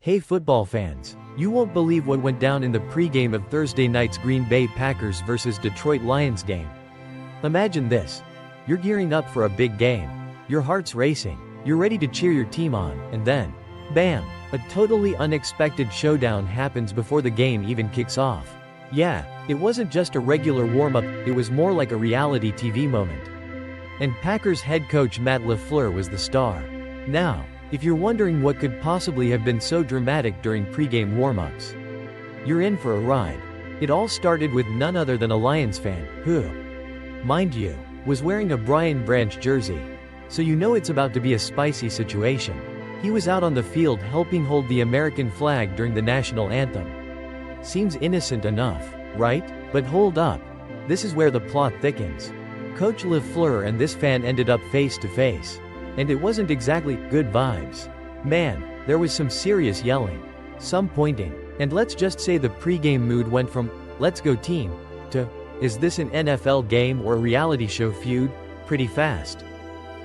Hey football fans, you won't believe what went down in the pregame of Thursday night's Green Bay Packers vs Detroit Lions game. Imagine this. You're gearing up for a big game. Your heart's racing. You're ready to cheer your team on, and then, bam, a totally unexpected showdown happens before the game even kicks off. Yeah, it wasn't just a regular warm-up, it was more like a reality TV moment. And Packers head coach Matt LaFleur was the star. Now, if you're wondering what could possibly have been so dramatic during pregame warm-ups, you're in for a ride. It all started with none other than a Lions fan, who, mind you, was wearing a Brian Branch jersey. So you know it's about to be a spicy situation. He was out on the field helping hold the American flag during the national anthem. Seems innocent enough, right? But hold up. This is where the plot thickens. Coach LaFleur and this fan ended up face to face. And it wasn't exactly good vibes. Man, there was some serious yelling, some pointing, and let's just say the pregame mood went from, "Let's go team," to, "Is this an NFL game or a reality show feud?" pretty fast.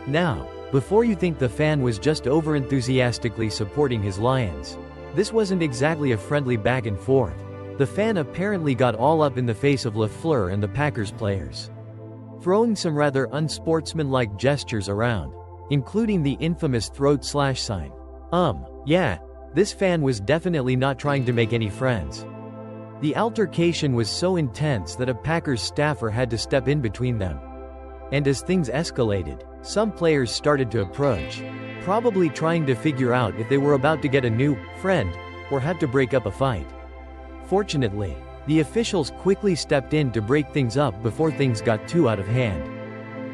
Now, before you think the fan was just overenthusiastically supporting his Lions, this wasn't exactly a friendly back and forth. The fan apparently got all up in the face of LaFleur and the Packers players, throwing some rather unsportsmanlike gestures around, including the infamous throat slash sign. Yeah, this fan was definitely not trying to make any friends. The altercation was so intense that a Packers staffer had to step in between them. And as things escalated, some players started to approach, probably trying to figure out if they were about to get a new friend or have to break up a fight. Fortunately, the officials quickly stepped in to break things up before things got too out of hand.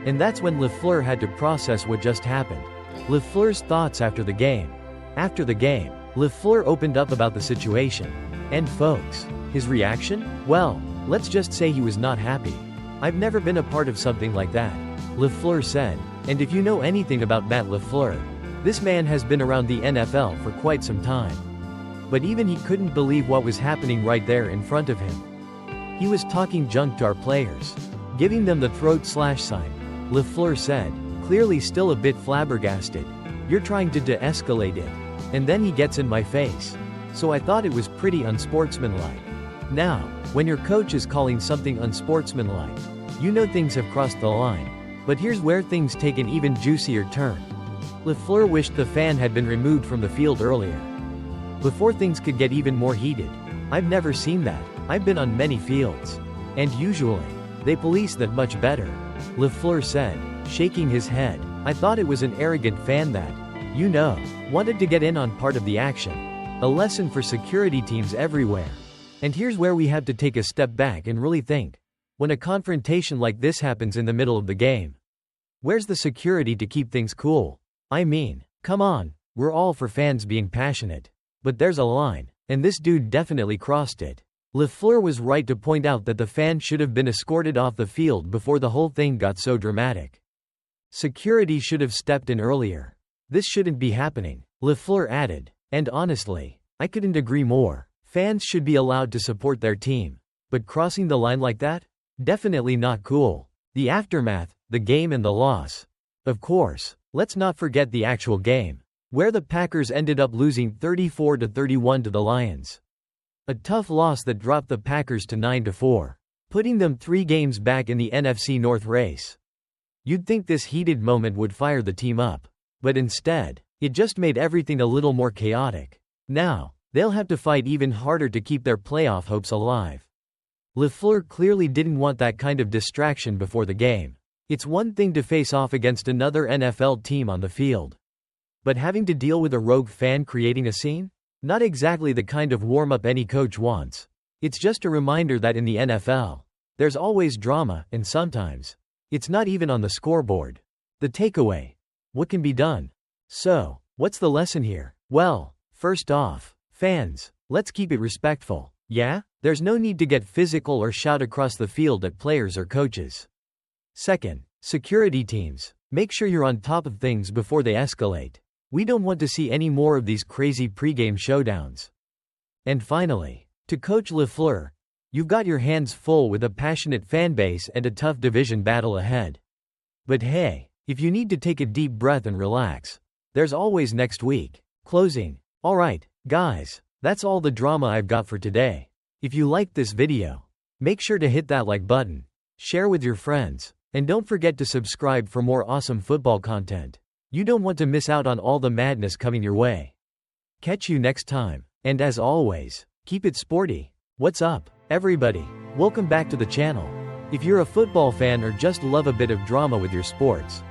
And that's when LaFleur had to process what just happened. LaFleur's thoughts after the game. After the game, LaFleur opened up about the situation. And folks, his reaction? Well, let's just say he was not happy. "I've never been a part of something like that," LaFleur said. And if you know anything about Matt LaFleur, this man has been around the NFL for quite some time. But even he couldn't believe what was happening right there in front of him. He was talking junk to our players, giving them the throat slash sign. LaFleur said, clearly still a bit flabbergasted. "You're trying to de-escalate it. And then he gets in my face. So I thought it was pretty unsportsmanlike." Now, when your coach is calling something unsportsmanlike, you know things have crossed the line. But here's where things take an even juicier turn. LaFleur wished the fan had been removed from the field earlier, before things could get even more heated. "I've never seen that. I've been on many fields. And usually, they police that much better," LaFleur said, shaking his head. "I thought it was an arrogant fan that, wanted to get in on part of the action. A lesson for security teams everywhere." And here's where we have to take a step back and really think. When a confrontation like this happens in the middle of the game, where's the security to keep things cool? I mean, come on, we're all for fans being passionate. But there's a line, and this dude definitely crossed it. LaFleur was right to point out that the fan should have been escorted off the field before the whole thing got so dramatic. Security should have stepped in earlier. This shouldn't be happening, LaFleur added. And honestly, I couldn't agree more. Fans should be allowed to support their team. But crossing the line like that? Definitely not cool. The aftermath, the game and the loss. Of course, let's not forget the actual game, where the Packers ended up losing 34-31 to the Lions. A tough loss that dropped the Packers to 9-4, putting them 3 games back in the NFC North race. You'd think this heated moment would fire the team up. But instead, it just made everything a little more chaotic. Now, they'll have to fight even harder to keep their playoff hopes alive. LaFleur clearly didn't want that kind of distraction before the game. It's one thing to face off against another NFL team on the field. But having to deal with a rogue fan creating a scene? Not exactly the kind of warm-up any coach wants. It's just a reminder that in the NFL, there's always drama, and sometimes, it's not even on the scoreboard. The takeaway: what can be done? So, what's the lesson here? Well, first off, fans, let's keep it respectful. Yeah? There's no need to get physical or shout across the field at players or coaches. Second, security teams, make sure you're on top of things before they escalate. We don't want to see any more of these crazy pregame showdowns. And finally, to Coach LaFleur, you've got your hands full with a passionate fan base and a tough division battle ahead. But hey, if you need to take a deep breath and relax, there's always next week. Closing. Alright, Guys, that's all the drama I've got for today. If you liked this video, make sure to hit that like button, share with your friends, and don't forget to subscribe for more awesome football content. You don't want to miss out on all the madness coming your way. Catch you next time, and as always, keep it sporty. What's up, everybody? Welcome back to the channel. If you're a football fan or just love a bit of drama with your sports,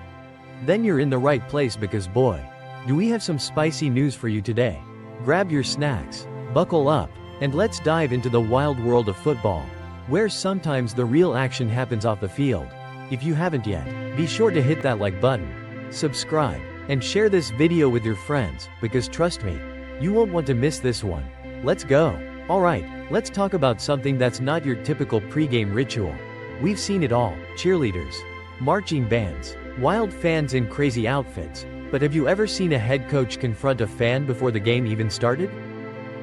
then you're in the right place because boy, do we have some spicy news for you today. Grab your snacks, buckle up, and let's dive into the wild world of football, where sometimes the real action happens off the field. If you haven't yet, be sure to hit that like button, subscribe, and share this video with your friends, because trust me, you won't want to miss this one. Let's go. Alright, let's talk about something that's not your typical pregame ritual. We've seen it all: cheerleaders, marching bands, wild fans in crazy outfits. But have you ever seen a head coach confront a fan before the game even started?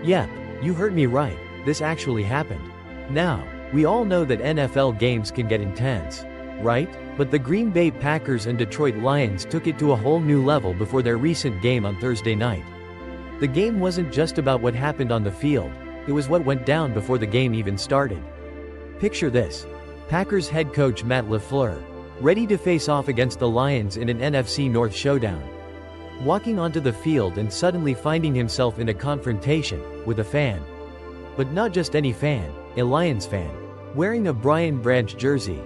Yep, you heard me right, this actually happened. Now, we all know that NFL games can get intense, right? But the Green Bay Packers and Detroit Lions took it to a whole new level before their recent game on Thursday night. The game wasn't just about what happened on the field, it was what went down before the game even started. Picture this: Packers head coach Matt LaFleur, ready to face off against the Lions in an NFC North showdown, walking onto the field and suddenly finding himself in a confrontation with a fan. But not just any fan, a Lions fan, wearing a Brian Branch jersey,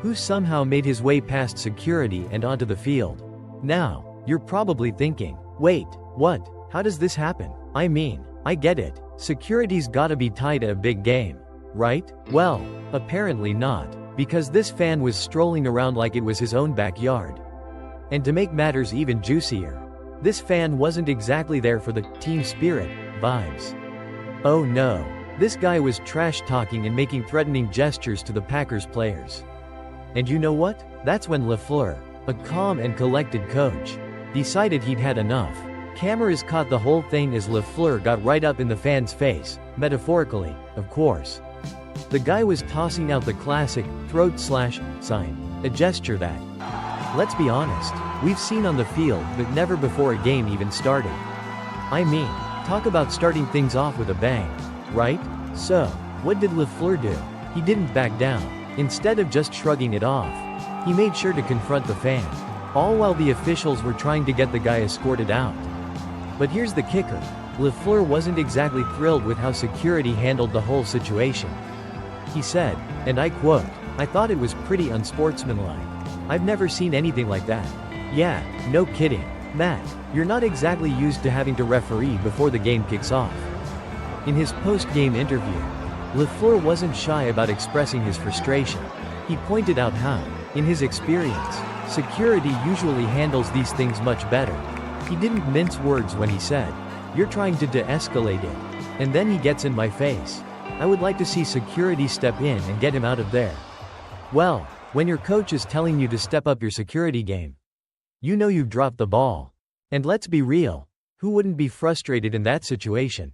who somehow made his way past security and onto the field. Now, you're probably thinking, wait, what? How does this happen? I mean, I get it, security's gotta be tight at a big game, right? Well, apparently not, because this fan was strolling around like it was his own backyard. And to make matters even juicier, this fan wasn't exactly there for the team spirit vibes. Oh no, this guy was trash-talking and making threatening gestures to the Packers players. And you know what? That's when LaFleur, a calm and collected coach, decided he'd had enough. Cameras caught the whole thing as LaFleur got right up in the fan's face, metaphorically, of course. The guy was tossing out the classic throat slash sign, a gesture that, let's be honest, we've seen on the field but never before a game even started. I mean, talk about starting things off with a bang, right? So, what did LaFleur do? He didn't back down. Instead of just shrugging it off, he made sure to confront the fan, all while the officials were trying to get the guy escorted out. But here's the kicker: LaFleur wasn't exactly thrilled with how security handled the whole situation. He said, and I quote, "I thought it was pretty unsportsmanlike. I've never seen anything like that." Yeah, no kidding. Matt, you're not exactly used to having to referee before the game kicks off. In his post-game interview, LaFleur wasn't shy about expressing his frustration. He pointed out how, in his experience, security usually handles these things much better. He didn't mince words when he said, "You're trying to de-escalate it, and then he gets in my face. I would like to see security step in and get him out of there." Well, when your coach is telling you to step up your security game, you know you've dropped the ball. And let's be real, who wouldn't be frustrated in that situation?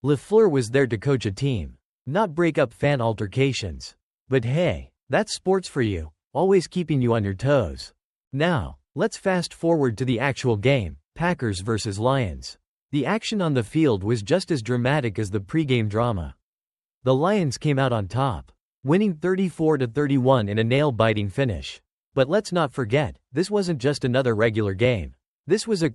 LaFleur was there to coach a team, not break up fan altercations. But hey, that's sports for you, always keeping you on your toes. Now, let's fast forward to the actual game, Packers versus Lions. The action on the field was just as dramatic as the pregame drama. The Lions came out on top, winning 34-31 in a nail-biting finish. But let's not forget, this wasn't just another regular game. This was a